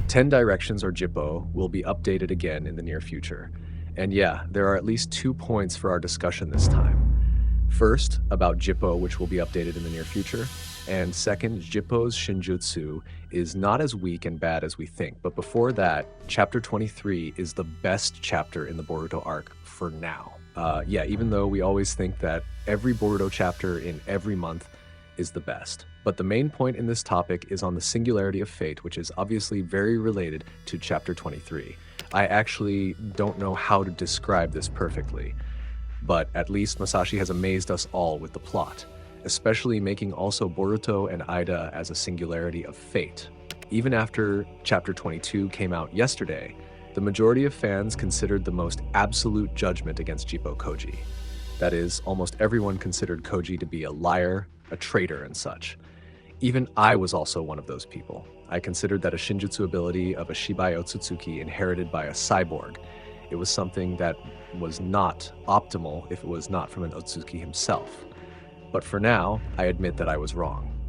Ten Directions, or Jippo, will be updated again in the near future. And yeah, there are at least 2 points for our discussion this time. First, about Jippo, which will be updated in the near future. And second, Jippo's Shinjutsu is not as weak and bad as we think. But before that, Chapter 23 is the best chapter in the Boruto arc for now. Even though we always think that every Boruto chapter in every month is the best. But the main point in this topic is on the singularity of fate, which is obviously very related to Chapter 23. I actually don't know how to describe this perfectly, but at least Masashi has amazed us all with the plot, especially making also Boruto and Ida as a singularity of fate. Even after Chapter 22 came out yesterday, the majority of fans considered the most absolute judgment against Jippo Koji. That is, almost everyone considered Koji to be a liar, a traitor, and such. Even I was also one of those people. I considered that a Shinjutsu ability of a Shibai Otsutsuki inherited by a cyborg. It was something that was not optimal if it was not from an Otsutsuki himself. But for now, I admit that I was wrong.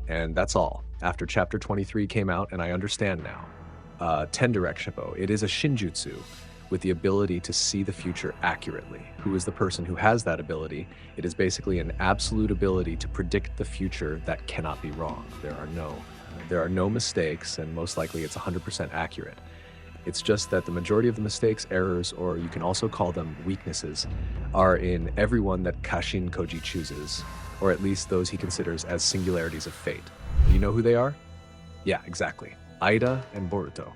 And that's all. After Chapter 23 came out, and I understand now. 10 Direction Jippo, it is a Shinjutsu with the ability to see the future accurately. Who is the person who has that ability? It is basically an absolute ability to predict the future that cannot be wrong. There are no mistakes, and most likely it's 100% accurate. It's just that the majority of the mistakes, errors, or you can also call them weaknesses, are in everyone that Kashin Koji chooses, or at least those he considers as singularities of fate. Do you know who they are? Yeah, exactly. Ida and Boruto.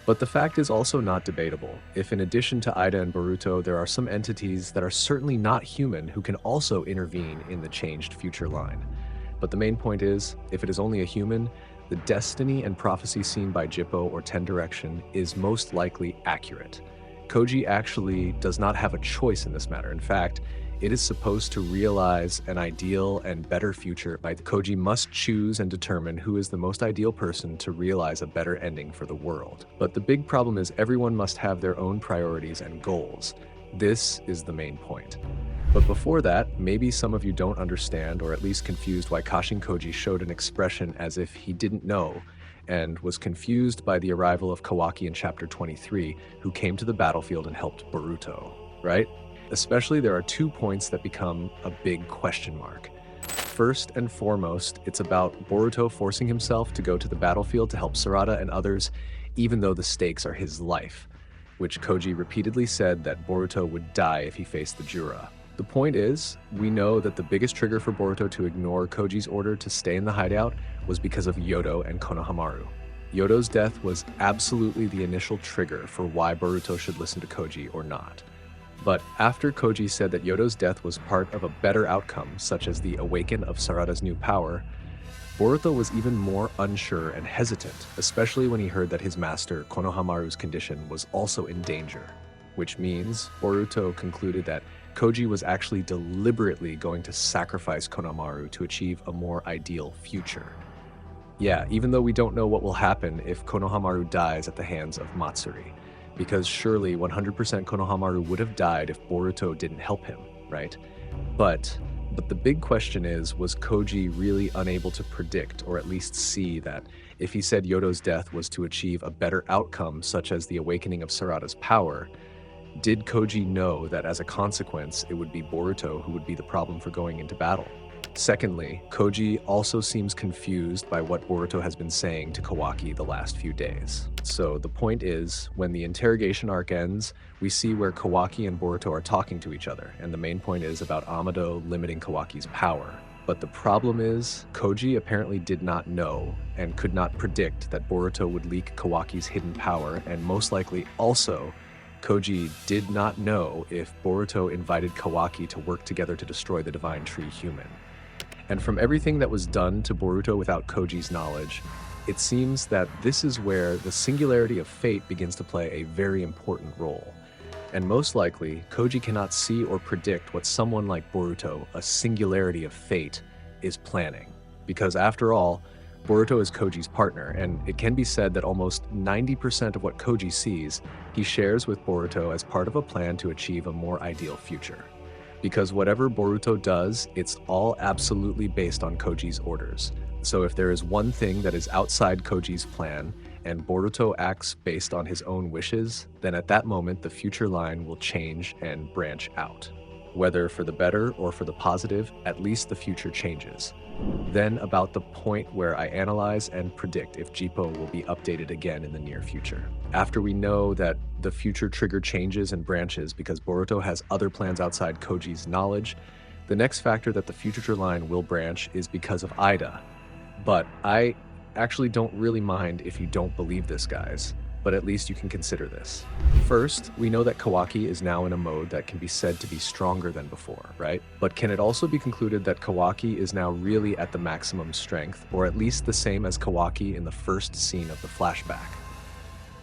But the fact is also not debatable. If in addition to Ida and Boruto, there are some entities that are certainly not human who can also intervene in the changed future line. But the main point is, if it is only a human, the destiny and prophecy seen by Jippo or 10 Direction is most likely accurate. Koji actually does not have a choice in this matter. In fact, it is supposed to realize an ideal and better future. Koji must choose and determine who is the most ideal person to realize a better ending for the world. But the big problem is everyone must have their own priorities and goals. This is the main point. But before that, maybe some of you don't understand or at least confused why Kashin Koji showed an expression as if he didn't know and was confused by the arrival of Kawaki in Chapter 23, who came to the battlefield and helped Boruto, right? Especially, there are 2 points that become a big question mark. First and foremost, it's about Boruto forcing himself to go to the battlefield to help SARADA and others, even though the stakes are his life, which Koji repeatedly said that Boruto would die if he faced the Jura. The point is, we know that the biggest trigger for Boruto to ignore Koji's order to stay in the hideout was because of Yodo and Konohamaru. Yodo's death was absolutely the initial trigger for why Boruto should listen to Koji or not. But after Koji said that Yodo's death was part of a better outcome, such as the awaken of Sarada's new power, Boruto was even more unsure and hesitant, especially when he heard that his master, Konohamaru's condition, was also in danger. Which means Boruto concluded that Koji was actually deliberately going to sacrifice Konohamaru to achieve a more ideal future. Yeah, even though we don't know what will happen if Konohamaru dies at the hands of Matsuri, because surely 100% Konohamaru would have died if Boruto didn't help him, right? But the big question is, was Koji really unable to predict or at least see that if he said Yodo's death was to achieve a better outcome, such as the awakening of Sarada's power, did Koji know that as a consequence it would be Boruto who would be the problem for going into battle? Secondly, Koji also seems confused by what Boruto has been saying to Kawaki the last few days. So the point is, when the interrogation arc ends, we see where Kawaki and Boruto are talking to each other, and the main point is about Amado limiting Kawaki's power. But the problem is, Koji apparently did not know and could not predict that Boruto would leak Kawaki's hidden power, and most likely also, Koji did not know if Boruto invited Kawaki to work together to destroy the Divine Tree Human. And from everything that was done to Boruto without Koji's knowledge, it seems that this is where the singularity of fate begins to play a very important role. And most likely, Koji cannot see or predict what someone like Boruto, a singularity of fate, is planning. Because after all, Boruto is Koji's partner, and it can be said that almost 90% of what Koji sees, he shares with Boruto as part of a plan to achieve a more ideal future. Because whatever Boruto does, it's all absolutely based on Koji's orders. So if there is one thing that is outside Koji's plan, and Boruto acts based on his own wishes, then at that moment the future line will change and branch out. Whether for the better or for the positive, at least the future changes. Then about the point where I analyze and predict if Jippo will be updated again in the near future. After we know that the future trigger changes and branches because Boruto has other plans outside Koji's knowledge, the next factor that the future line will branch is because of Ida. But I actually don't really mind if you don't believe this, guys, but at least you can consider this. First, we know that Kawaki is now in a mode that can be said to be stronger than before, right? But can it also be concluded that Kawaki is now really at the maximum strength, or at least the same as Kawaki in the first scene of the flashback?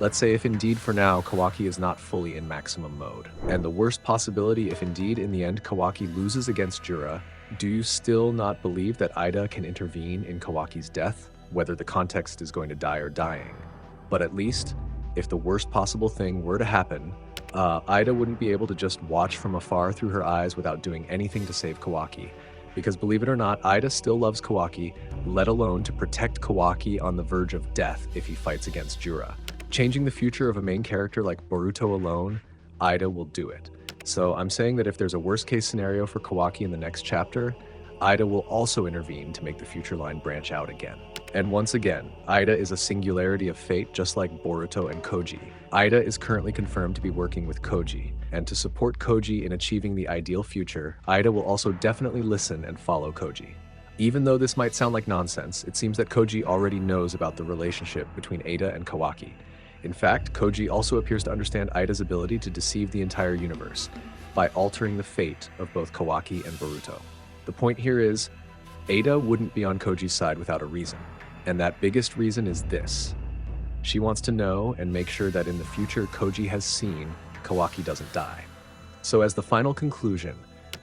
Let's say if indeed for now Kawaki is not fully in maximum mode. And the worst possibility if indeed in the end Kawaki loses against Jura, do you still not believe that Ida can intervene in Kawaki's death, whether the context is going to die or dying? But at least, if the worst possible thing were to happen, Ida wouldn't be able to just watch from afar through her eyes without doing anything to save Kawaki. Because believe it or not, Ida still loves Kawaki, let alone to protect Kawaki on the verge of death if he fights against Jura. Changing the future of a main character like Boruto alone, Ida will do it. So I'm saying that if there's a worst case scenario for Kawaki in the next chapter, Ida will also intervene to make the future line branch out again. And once again, Ida is a singularity of fate just like Boruto and Koji. Ida is currently confirmed to be working with Koji, and to support Koji in achieving the ideal future, Ida will also definitely listen and follow Koji. Even though this might sound like nonsense, it seems that Koji already knows about the relationship between Ada and Kawaki. In fact, Koji also appears to understand Ida's ability to deceive the entire universe by altering the fate of both Kawaki and Boruto. The point here is, Ada wouldn't be on Koji's side without a reason. And that biggest reason is this. She wants to know and make sure that in the future Koji has seen Kawaki doesn't die. So as the final conclusion,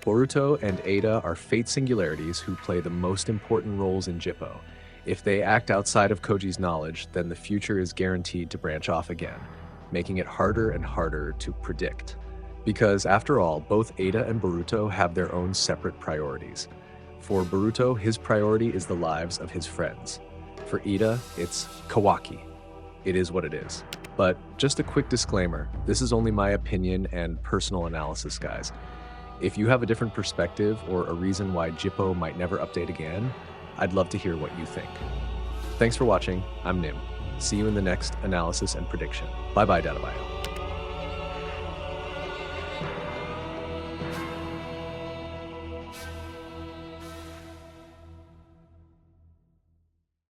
Boruto and Ada are fate singularities who play the most important roles in Jippo. If they act outside of Koji's knowledge, then the future is guaranteed to branch off again, making it harder and harder to predict. Because after all, both Ada and Boruto have their own separate priorities. For Boruto, his priority is the lives of his friends. For Ida, it's Kawaki. It is what it is. But just a quick disclaimer, this is only my opinion and personal analysis, guys. If you have a different perspective or a reason why Jippo might never update again, I'd love to hear what you think. Thanks for watching. I'm Nim. See you in the next analysis and prediction. Bye-bye, Databayo.